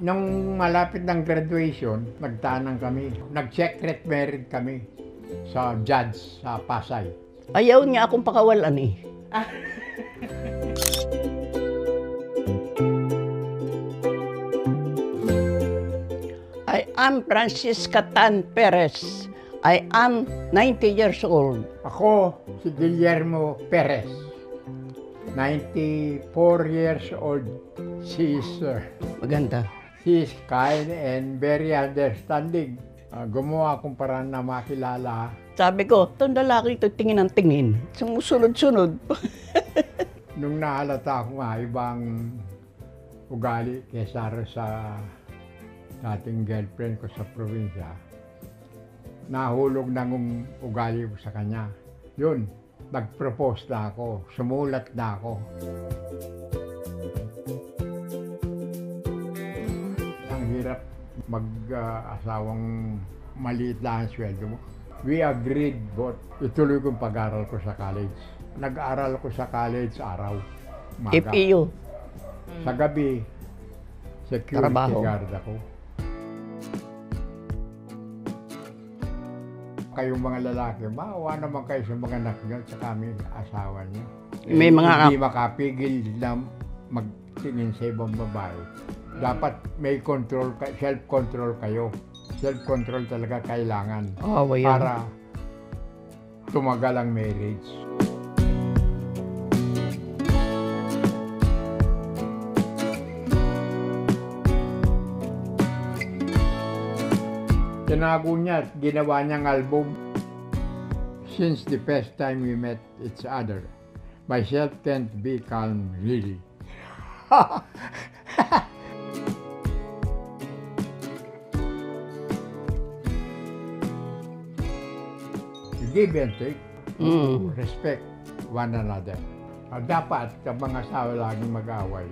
Nung malapit ng graduation, nagtanang kami. Nag-secret married kami sa judge sa Pasay. Ayaw niya akong pakawalan eh. I am Francisca Tan Perez. I am 90 years old. Ako, si Guillermo Perez. 94 years old. She is kind and very understanding. Gumawa akong paraan na makilala. Sabi ko, itong lalaki ito tingin ng tingin. Sumusunod-sunod. Nung nahalata ko nga, ibang ugali kesa sa dating girlfriend ko sa probinsya, nahulog ng ugali ko sa kanya. Yun, nag-propose na ako, sumulat na ako. Ang hirap mag-asawang maliit lang ang sweldo mo. We agreed both. Ituloy kong pag-aral ko sa college. Nag-aral ko sa college araw, maga. FEU. Sa gabi, security Trabaho. guard ako. Kayong mga lalaki, maawa naman kayo sa mga anak nyo sa kami, asawa nyo. May mga Hindi makapigil na magtingin sa ibang babae. Dapat may control, self-control kayo. Self-control talaga kailangan para tumagal ang marriage. Tinago niya at ginawa niyang album. Since the first time we met each other, myself can't be calm really. Give and take, respect one another. Dapat sa mga asawa laging mag-away,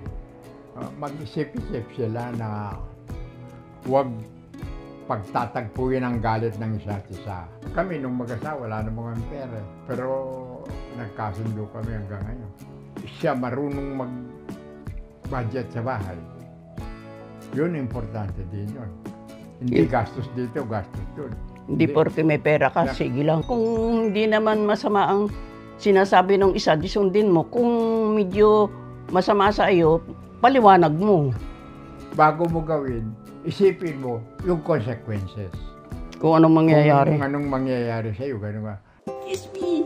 mag-isip-isip sila na huwag pagtatagpuin ang galit ng isa't isa. Kami nung mag-asawa, wala namang pera. Pero nagkasundo kami hanggang ngayon. Siya marunong mag-budget sa bahay. Yun, importante din yun. Hindi gastos dito, gastos doon. Hindi porke may pera ka, sige lang. Kung hindi naman masama ang sinasabi ng isa, disundin mo. Kung medyo masama sa iyo, paliwanag mo. Bago mo gawin, isipin mo yung consequences. Kung anong mangyayari. Kung anong mangyayari sa iyo, gano'n ba? Kiss me.